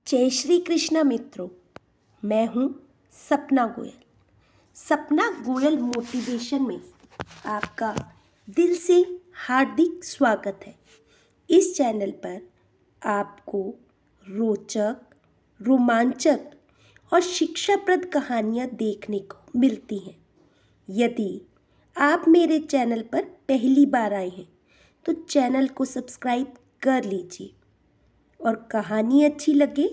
जय श्री कृष्णा मित्रों। मैं हूँ सपना गोयल। सपना गोयल मोटिवेशन में आपका दिल से हार्दिक स्वागत है। इस चैनल पर आपको रोचक, रोमांचक और शिक्षाप्रद कहानियाँ देखने को मिलती हैं। यदि आप मेरे चैनल पर पहली बार आए हैं तो चैनल को सब्सक्राइब कर लीजिए और कहानी अच्छी लगे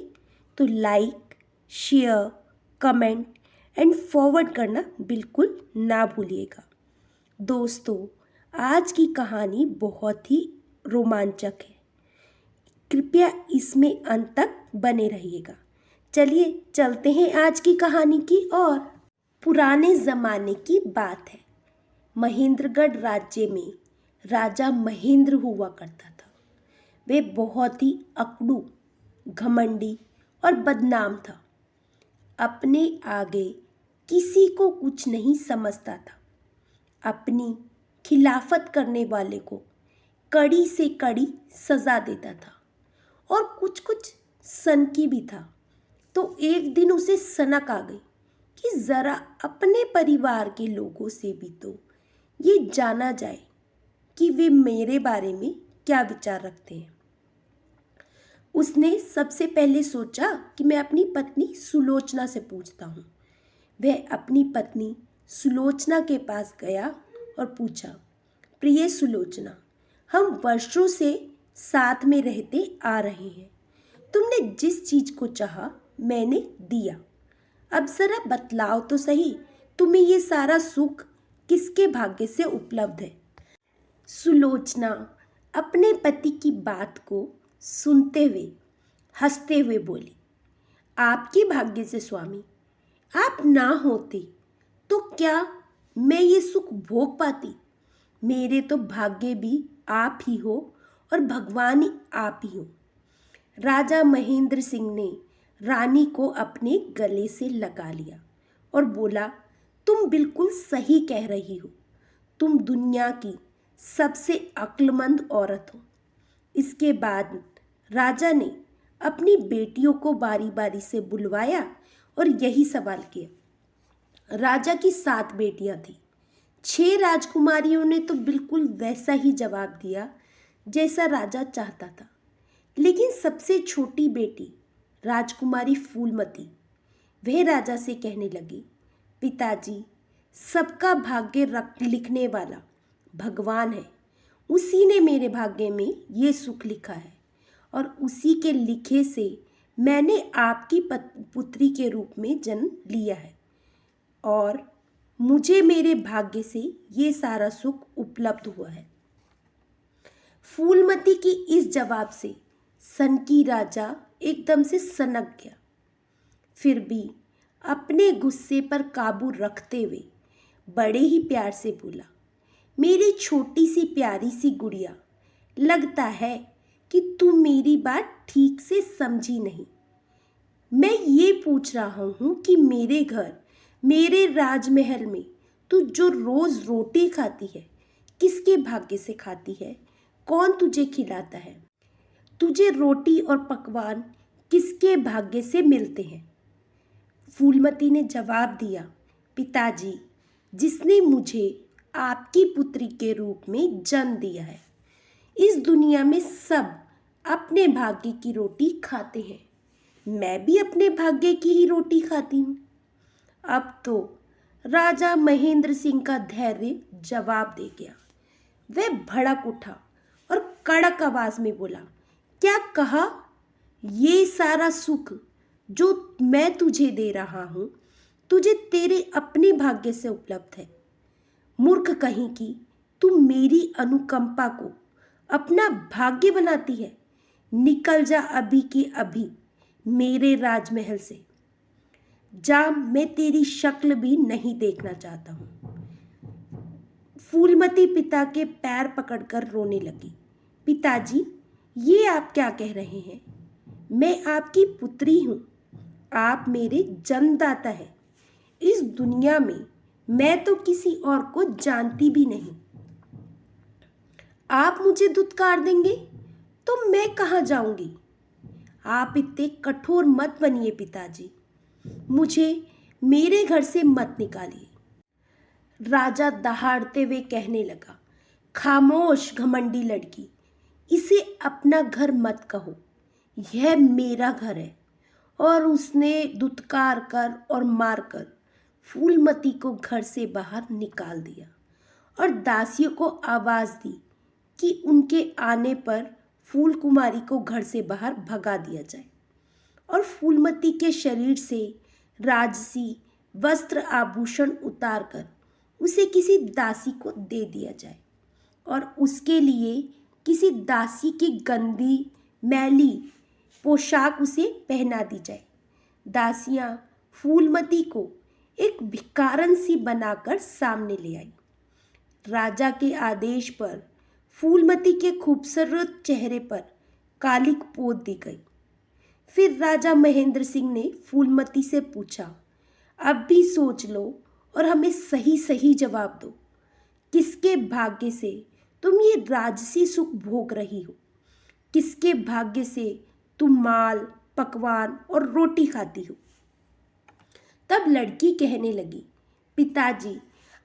तो like, share, comment and forward करना बिल्कुल ना भूलिएगा। दोस्तों, आज की कहानी बहुत ही रोमांचक है। कृपया इसमें अंत तक बने रहिएगा। चलिए चलते हैं आज की कहानी की ओर। पुराने ज़माने की बात है। महेंद्रगढ़ राज्य में राजा महेंद्र हुआ करता था। वे बहुत ही अकड़ू, घमंडी और बदनाम था। अपने आगे किसी को कुछ नहीं समझता था। अपनी खिलाफत करने वाले को कड़ी से कड़ी सज़ा देता था और कुछ कुछ सनकी भी था। तो एक दिन उसे सनक आ गई कि ज़रा अपने परिवार के लोगों से भी तो ये जाना जाए कि वे मेरे बारे में क्या विचार रखते हैं। उसने सबसे पहले सोचा कि मैं अपनी पत्नी सुलोचना से पूछता हूँ। वह अपनी पत्नी सुलोचना के पास गया और पूछा, प्रिय सुलोचना, हम वर्षों से साथ में रहते आ रहे हैं। तुमने जिस चीज़ को चाहा मैंने दिया। अब ज़रा बतलाओ तो सही, तुम्हें ये सारा सुख किसके भाग्य से उपलब्ध है। सुलोचना अपने पति की बात को सुनते हुए हंसते हुए बोली, आपके भाग्य से स्वामी। आप ना होते तो क्या मैं ये सुख भोग पाती। मेरे तो भाग्य भी आप ही हो और भगवान ही आप ही हो। राजा महेंद्र सिंह ने रानी को अपने गले से लगा लिया और बोला, तुम बिल्कुल सही कह रही हो। तुम दुनिया की सबसे अक्लमंद औरत हो। इसके बाद राजा ने अपनी बेटियों को बारी बारी से बुलवाया और यही सवाल किया। राजा की 7 बेटियां थीं। 6 राजकुमारियों ने तो बिल्कुल वैसा ही जवाब दिया जैसा राजा चाहता था। लेकिन सबसे छोटी बेटी राजकुमारी फूलमती, वह राजा से कहने लगी, पिताजी, सबका भाग्य लिखने वाला भगवान है। उसी ने मेरे भाग्य में ये सुख लिखा है और उसी के लिखे से मैंने आपकी पुत्री के रूप में जन्म लिया है और मुझे मेरे भाग्य से ये सारा सुख उपलब्ध हुआ है। फूलमती की इस जवाब से सनकी राजा एकदम से सनक गया। फिर भी अपने गुस्से पर काबू रखते हुए बड़े ही प्यार से बोला, मेरी छोटी सी प्यारी सी गुड़िया, लगता है कि तू मेरी बात ठीक से समझी नहीं। मैं ये पूछ रहा हूँ कि मेरे घर, मेरे राजमहल में तू जो रोज़ रोटी खाती है, किसके भाग्य से खाती है? कौन तुझे खिलाता है? तुझे रोटी और पकवान किसके भाग्य से मिलते हैं? फूलमती ने जवाब दिया, पिताजी, जिसने मुझे आपकी पुत्री के रूप में जन्म दिया है। इस दुनिया में सब अपने भाग्य की रोटी खाते हैं। मैं भी अपने भाग्य की ही रोटी खाती हूँ। अब तो राजा महेंद्र सिंह का धैर्य जवाब दे गया। वह भड़क उठा और कड़क आवाज में बोला, क्या कहा? ये सारा सुख जो मैं तुझे दे रहा हूँ, तुझे तेरे अपने भाग्य से उपलब्ध है। मूर्ख कहीं की, तू मेरी अनुकंपा को अपना भाग्य बनाती है। निकल जा अभी की अभी मेरे राजमहल से। जा, मैं तेरी शक्ल भी नहीं देखना चाहता हूँ। फूलमती पिता के पैर पकड़कर रोने लगी। पिताजी, ये आप क्या कह रहे हैं? मैं आपकी पुत्री हूँ। आप मेरे जन्मदाता हैं। इस दुनिया में मैं तो किसी और को जानती भी नहीं। आप मुझे धुतकार देंगे तो मैं कहाँ जाऊंगी? आप इतने कठोर मत बनिए पिताजी, मुझे मेरे घर से मत निकालिए। राजा दहाड़ते हुए कहने लगा, खामोश घमंडी लड़की, इसे अपना घर मत कहो, यह मेरा घर है। और उसने धुतकार कर और मारकर फूलमती को घर से बाहर निकाल दिया और दासियों को आवाज़ दी कि उनके आने पर फूल कुमारी को घर से बाहर भगा दिया जाए और फूलमती के शरीर से राजसी वस्त्र आभूषण उतारकर उसे किसी दासी को दे दिया जाए और उसके लिए किसी दासी की गंदी मैली पोशाक उसे पहना दी जाए। दासियां फूलमती को एक भिखारन सी बनाकर सामने ले आई। राजा के आदेश पर फूलमती के खूबसूरत चेहरे पर कालिक पोत दी गई। फिर राजा महेंद्र सिंह ने फूलमती से पूछा, अब भी सोच लो और हमें सही सही जवाब दो, किसके भाग्य से तुम ये राजसी सुख भोग रही हो? किसके भाग्य से तुम माल, पकवान और रोटी खाती हो? तब लड़की कहने लगी, पिताजी,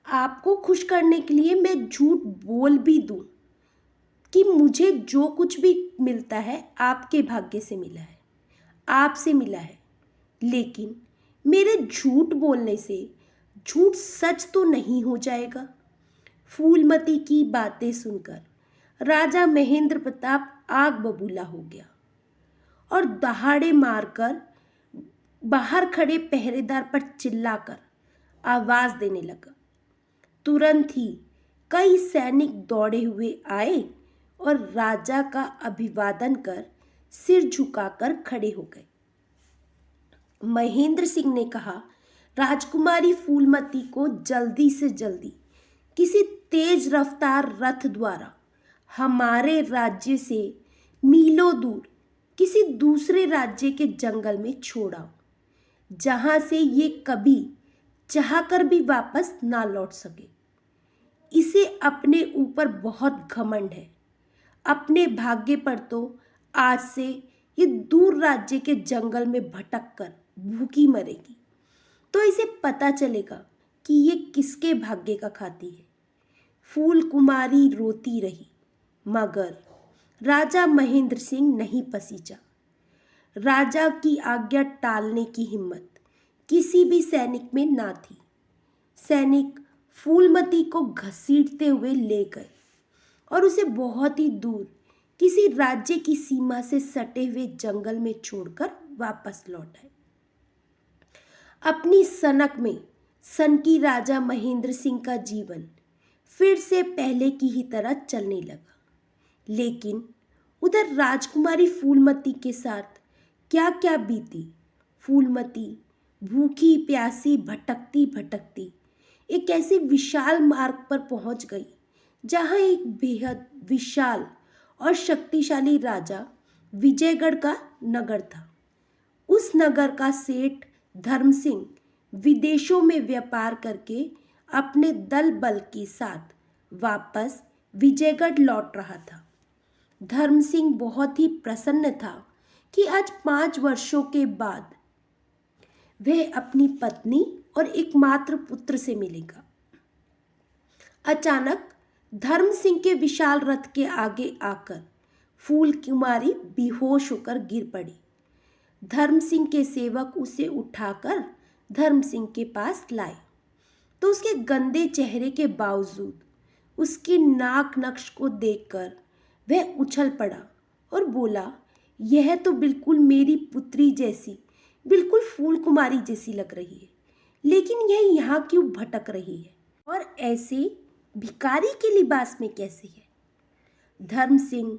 आपको खुश करने के लिए मैं झूठ बोल भी दूं कि मुझे जो कुछ भी मिलता है आपके भाग्य से मिला है, आपसे मिला है, लेकिन मेरे झूठ बोलने से झूठ सच तो नहीं हो जाएगा। फूलमती की बातें सुनकर राजा महेंद्र प्रताप आग बबूला हो गया और दहाड़े मारकर बाहर खड़े पहरेदार पर चिल्लाकर आवाज देने लगा। तुरंत ही कई सैनिक दौड़े हुए आए और राजा का अभिवादन कर सिर झुकाकर खड़े हो गए। महेंद्र सिंह ने कहा, राजकुमारी फूलमती को जल्दी से जल्दी किसी तेज रफ्तार रथ द्वारा हमारे राज्य से मीलों दूर किसी दूसरे राज्य के जंगल में छोड़ाओ, जहां से ये कभी चाहकर भी वापस ना लौट सके। इसे अपने ऊपर बहुत घमंड है, अपने भाग्य पर तो आज से ये दूर राज्य के जंगल में भटक कर भूखी मरेगी, तो इसे पता चलेगा कि ये किसके भाग्य का खाती है। फूल कुमारी रोती रही, मगर राजा महेंद्र सिंह नहीं पसीजा। राजा की आज्ञा टालने की हिम्मत किसी भी सैनिक में ना थी। सैनिक फूलमती को घसीटते हुए ले गए और उसे बहुत ही दूर किसी राज्य की सीमा से सटे हुए जंगल में छोड़कर वापस लौट आए। अपनी सनक में सनकी राजा महेंद्र सिंह का जीवन फिर से पहले की ही तरह चलने लगा, लेकिन उधर राजकुमारी फूलमती के साथ क्या क्या बीती। फूलमती भूखी प्यासी भटकती भटकती एक ऐसे विशाल मार्ग पर पहुंच गई जहां एक बेहद विशाल और शक्तिशाली राजा विजयगढ़ का नगर था। उस नगर का सेठ धर्म सिंह विदेशों में व्यापार करके अपने दल बल के साथ वापस विजयगढ़ लौट रहा था। धर्म सिंह बहुत ही प्रसन्न था कि आज 5 वर्षों के बाद वह अपनी पत्नी और एकमात्र पुत्र से मिलेगा। अचानक धर्म सिंह के विशाल रथ के आगे आकर फूल कुमारी बेहोश होकर गिर पड़ी। धर्म सिंह के सेवक उसे उठाकर धर्म सिंह के पास लाए तो उसके गंदे चेहरे के बावजूद उसकी नाक नक्श को देखकर वह उछल पड़ा और बोला, यह तो बिल्कुल मेरी पुत्री जैसी, बिल्कुल फूल कुमारी जैसी लग रही है, लेकिन यह यहाँ क्यों भटक रही है और ऐसे भिखारी के लिबास में कैसे है? धर्म सिंह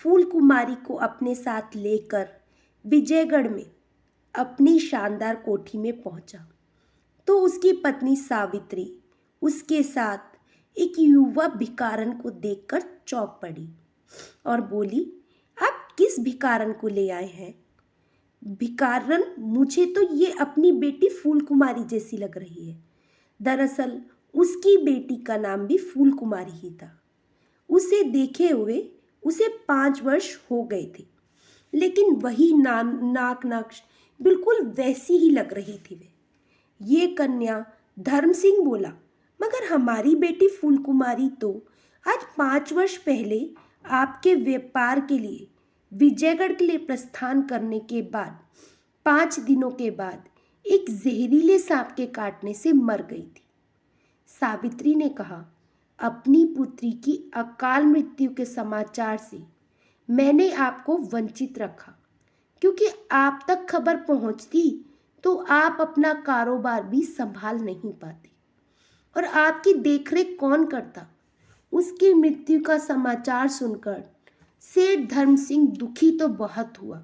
फूल कुमारी को अपने साथ लेकर विजयगढ़ में अपनी शानदार कोठी में पहुंचा तो उसकी पत्नी सावित्री उसके साथ एक युवा भिखारन को देखकर चौंक पड़ी और बोली, आप किस भिखारन को ले आए हैं? भिखारन, मुझे तो ये अपनी बेटी फूल कुमारी जैसी लग रही है। दरअसल उसकी बेटी का नाम भी फूल कुमारी ही था। उसे देखे हुए उसे 5 वर्ष हो गए थे। लेकिन वही नाक नक्श बिल्कुल वैसी ही लग रही थी वे। ये कन्या धर्म सिंह बोला, मगर हमारी बेटी फूलकुमारी तो आज 5 वर्ष पहले आपके व्यापार के लिए विजयगढ़ के लिए प्रस्थान करने के बाद 5 दिनों के बाद एक जहरीले सांप के काटने से मर गई थी। सावित्री ने कहा, अपनी पुत्री की अकाल मृत्यु के समाचार से मैंने आपको वंचित रखा, क्योंकि आप तक खबर पहुंचती तो आप अपना कारोबार भी संभाल नहीं पाते और आपकी देखरेख कौन करता। उसकी मृत्यु का समाचार सुनकर सेठ धर्म सिंह दुखी तो बहुत हुआ,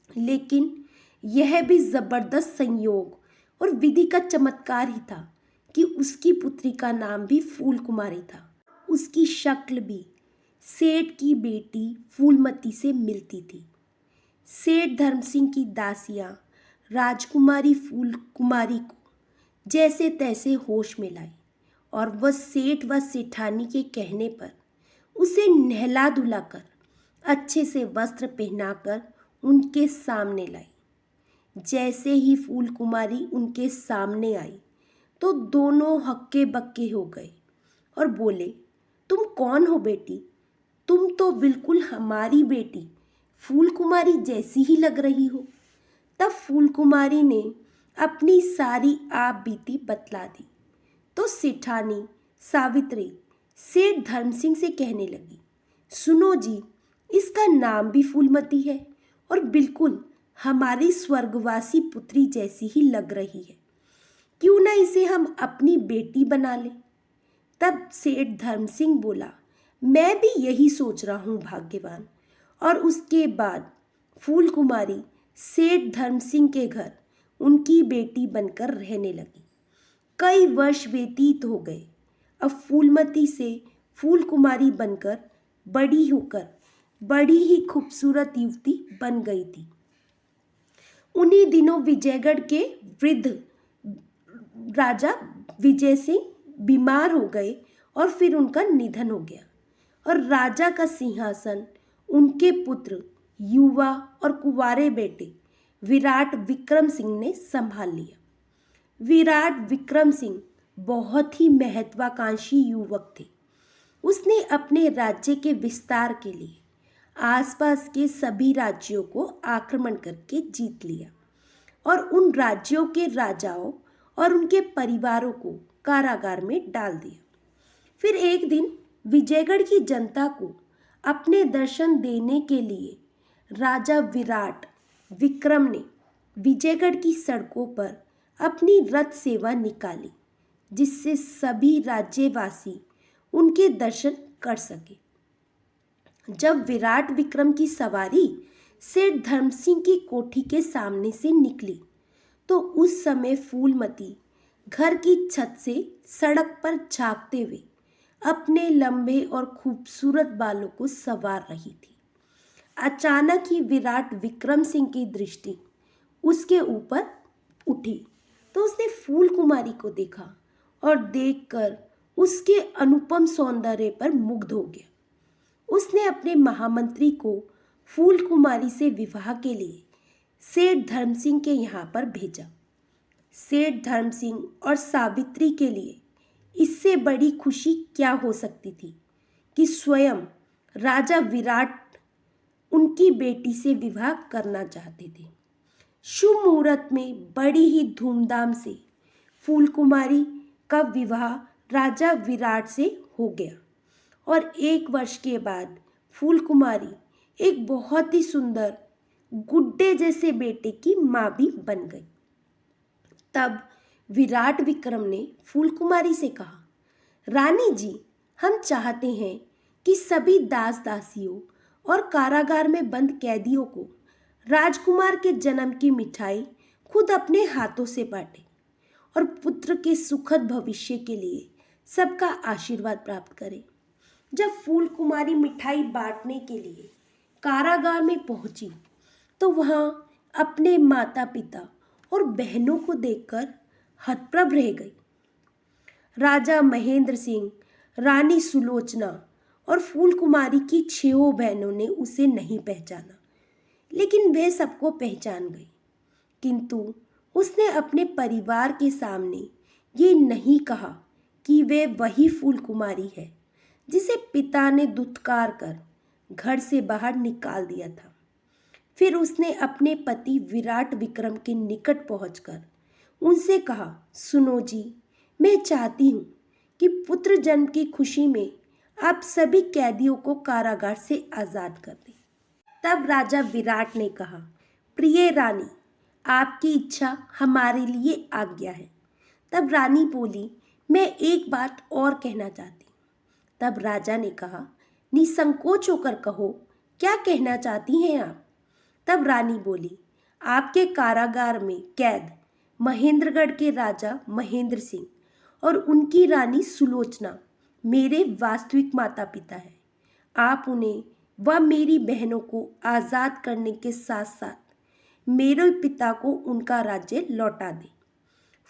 लेकिन यह भी जबरदस्त संयोग और विधि का चमत्कार ही था कि उसकी पुत्री का नाम भी फूल कुमारी था। उसकी शक्ल भी सेठ की बेटी फूलमती से मिलती थी। सेठ धर्म सिंह की दासियां राजकुमारी फूल कुमारी को जैसे तैसे होश में लाई और वह सेठ व सेठानी के कहने पर उसे नहला धुलाकर अच्छे से वस्त्र पहनाकर उनके सामने लाई। जैसे ही फूल कुमारी उनके सामने आई तो दोनों हक्के बक्के हो गए और बोले, तुम कौन हो बेटी? तुम तो बिल्कुल हमारी बेटी फूल कुमारी जैसी ही लग रही हो। तब फूल कुमारी ने अपनी सारी आप बीती बतला दी तो सेठानी सावित्री सेठ धर्म सिंह से कहने लगी, सुनो जी, इसका नाम भी फूलमती है और बिल्कुल हमारी स्वर्गवासी पुत्री जैसी ही लग रही है। क्यों ना इसे हम अपनी बेटी बना लें? तब सेठ धर्म सिंह बोला, मैं भी यही सोच रहा हूँ भाग्यवान। और उसके बाद फूल कुमारी सेठ धर्म सिंह के घर उनकी बेटी बनकर रहने लगी। कई वर्ष व्यतीत हो गए। अब फूलमती से फूल कुमारी बनकर बड़ी होकर बड़ी ही खूबसूरत युवती बन गई थी। उन्हीं दिनों विजयगढ़ के वृद्ध राजा विजय सिंह बीमार हो गए और फिर उनका निधन हो गया और राजा का सिंहासन उनके पुत्र युवा और कुंवारे बेटे विराट विक्रम सिंह ने संभाल लिया। विराट विक्रम सिंह बहुत ही महत्वाकांक्षी युवक थे। उसने अपने राज्य के विस्तार के लिए आसपास के सभी राज्यों को आक्रमण करके जीत लिया और उन राज्यों के राजाओं और उनके परिवारों को कारागार में डाल दिया। फिर एक दिन विजयगढ़ की जनता को अपने दर्शन देने के लिए राजा विराट विक्रम ने विजयगढ़ की सड़कों पर अपनी रथ सेवा निकाली, जिससे सभी राज्यवासी उनके दर्शन कर सके। जब विराट विक्रम की सवारी सेठ धर्म सिंह की कोठी के सामने से निकली तो उस समय फूलमती घर की छत से सड़क पर झांकते हुए अपने लंबे और खूबसूरत बालों को संवार रही थी। अचानक ही विराट विक्रम सिंह की दृष्टि उसके ऊपर उठी तो उसने फूल कुमारी को देखा और देखकर उसके अनुपम सौंदर्य पर मुग्ध हो गया। उसने अपने महामंत्री को फूल कुमारी से विवाह के लिए सेठ धर्म सिंह के यहाँ पर भेजा। सेठ धर्म सिंह और सावित्री के लिए इससे बड़ी खुशी क्या हो सकती थी कि स्वयं राजा विराट उनकी बेटी से विवाह करना चाहते थे। शुभ मुहूर्त में बड़ी ही धूमधाम से फूल कुमारी का विवाह राजा विराट से हो गया और 1 वर्ष के बाद फूल कुमारी एक बहुत ही सुंदर गुड्डे जैसे बेटे की माँ भी बन गई। तब विराट विक्रम ने फूल कुमारी से कहा, रानी जी, हम चाहते हैं कि सभी दास दासियों और कारागार में बंद कैदियों को राजकुमार के जन्म की मिठाई खुद अपने हाथों से बांटें और पुत्र के सुखद भविष्य के लिए सबका आशीर्वाद प्राप्त करें। जब फूल कुमारी मिठाई बांटने के लिए कारागार में पहुंची तो वहां अपने माता पिता और बहनों को देखकर हतप्रभ रह गई। राजा महेंद्र सिंह, रानी सुलोचना और फूल कुमारी की 6 बहनों ने उसे नहीं पहचाना, लेकिन वह सबको पहचान गई। किंतु उसने अपने परिवार के सामने ये नहीं कहा कि वे वही फूल कुमारी है जिसे पिता ने दुत्कार कर घर से बाहर निकाल दिया था। फिर उसने अपने पति विराट विक्रम के निकट पहुंचकर उनसे कहा, सुनो जी, मैं चाहती हूँ कि पुत्र जन्म की खुशी में आप सभी कैदियों को कारागार से आज़ाद कर दें। तब राजा विराट ने कहा, प्रिय रानी, आपकी इच्छा हमारे लिए आज्ञा है। तब रानी बोली, मैं एक बात और कहना चाहती हूँ। तब राजा ने कहा, निसंकोच होकर कहो, क्या कहना चाहती हैं आप? तब रानी बोली, आपके कारागार में कैद महेंद्रगढ़ के राजा महेंद्र सिंह और उनकी रानी सुलोचना मेरे वास्तविक माता पिता हैं। आप उन्हें व मेरी बहनों को आज़ाद करने के साथ साथ मेरे पिता को उनका राज्य लौटा दें।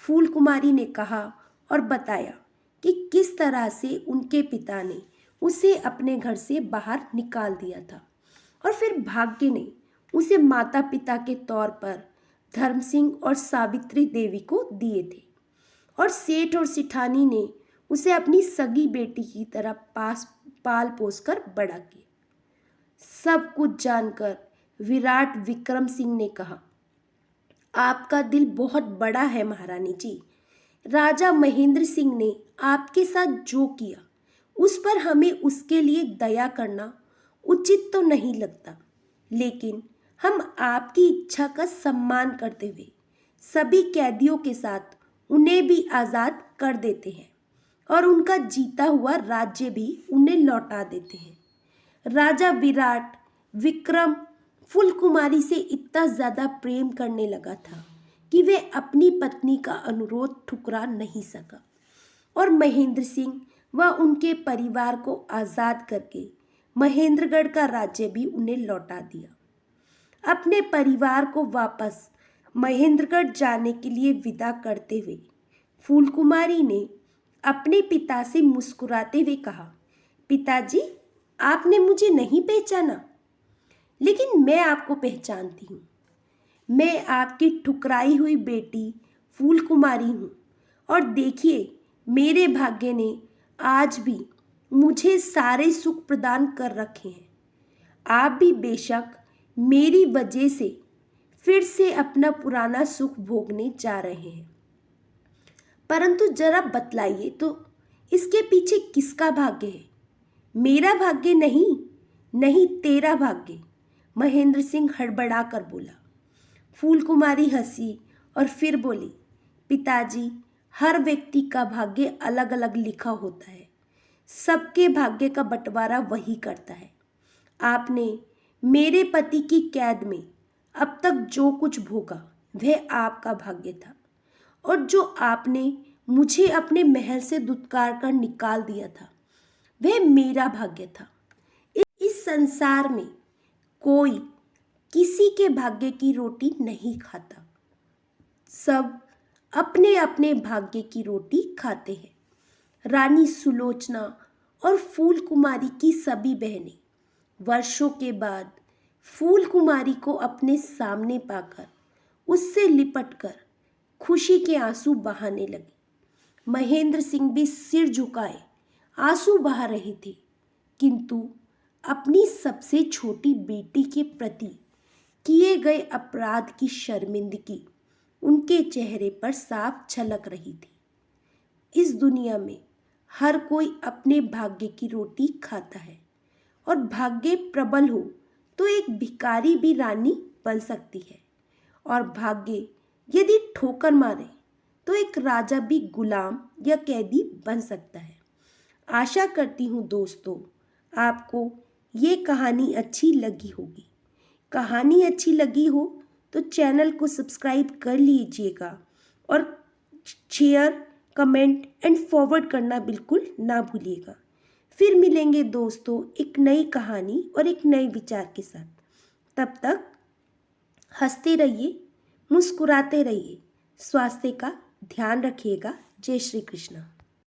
फूल कुमारी ने कहा और बताया कि किस तरह से उनके पिता ने उसे अपने घर से बाहर निकाल दिया था और फिर भाग्य ने उसे माता पिता के तौर पर धर्म सिंह और सावित्री देवी को दिए थे और सेठ और सिठानी ने उसे अपनी सगी बेटी की तरह पाल पोस कर बड़ा किया। सब कुछ जानकर विराट विक्रम सिंह ने कहा, आपका दिल बहुत बड़ा है महारानी जी। राजा महेंद्र सिंह ने आपके साथ जो किया उस पर हमें उसके लिए दया करना उचित तो नहीं लगता, लेकिन हम आपकी इच्छा का सम्मान करते हुए सभी कैदियों के साथ उन्हें भी आज़ाद कर देते हैं और उनका जीता हुआ राज्य भी उन्हें लौटा देते हैं। राजा विराट विक्रम फूल कुमारी से इतना ज़्यादा प्रेम करने लगा था कि वे अपनी पत्नी का अनुरोध ठुकरा नहीं सका और महेंद्र सिंह व उनके परिवार को आज़ाद करके महेंद्रगढ़ का राज्य भी उन्हें लौटा दिया। अपने परिवार को वापस महेंद्रगढ़ जाने के लिए विदा करते हुए फूल कुमारी ने अपने पिता से मुस्कुराते हुए कहा, पिताजी, आपने मुझे नहीं पहचाना, लेकिन मैं आपको पहचानती हूँ। मैं आपकी ठुकराई हुई बेटी फूल कुमारी हूँ और देखिए, मेरे भाग्य ने आज भी मुझे सारे सुख प्रदान कर रखे हैं। आप भी बेशक मेरी वजह से फिर से अपना पुराना सुख भोगने जा रहे हैं, परंतु जरा बतलाइए तो इसके पीछे किसका भाग्य है? मेरा भाग्य नहीं, नहीं तेरा भाग्य, महेंद्र सिंह हड़बड़ा कर बोला। फूल कुमारी हंसी और फिर बोली, पिताजी, हर व्यक्ति का भाग्य अलग अलग लिखा होता है, सबके भाग्य का बंटवारा वही करता है। आपने मेरे पति की कैद में अब तक जो कुछ भोगा वह आपका भाग्य था और जो आपने मुझे अपने महल से दुत्कार कर निकाल दिया था वह मेरा भाग्य था। इस संसार में कोई किसी के भाग्य की रोटी नहीं खाता, सब अपने अपने भाग्य की रोटी खाते हैं। रानी सुलोचना और फूल कुमारी की सभी बहनें वर्षों के बाद फूल कुमारी को अपने सामने पाकर उससे लिपटकर खुशी के आंसू बहाने लगी। महेंद्र सिंह भी सिर झुकाए आंसू बहा रहे थे, किंतु अपनी सबसे छोटी बेटी के प्रति किए गए अपराध की शर्मिंदगी उनके चेहरे पर साफ झलक रही थी। इस दुनिया में हर कोई अपने भाग्य की रोटी खाता है और भाग्य प्रबल हो तो एक भिखारी भी रानी बन सकती है और भाग्य यदि ठोकर मारे तो एक राजा भी गुलाम या कैदी बन सकता है। आशा करती हूँ दोस्तों, आपको ये कहानी अच्छी लगी होगी। कहानी अच्छी लगी हो तो चैनल को सब्सक्राइब कर लीजिएगा और शेयर, कमेंट एंड फॉरवर्ड करना बिल्कुल ना भूलिएगा। फिर मिलेंगे दोस्तों एक नई कहानी और एक नए विचार के साथ। तब तक हंसते रहिए, मुस्कुराते रहिए, स्वास्थ्य का ध्यान रखिएगा। जय श्री कृष्ण।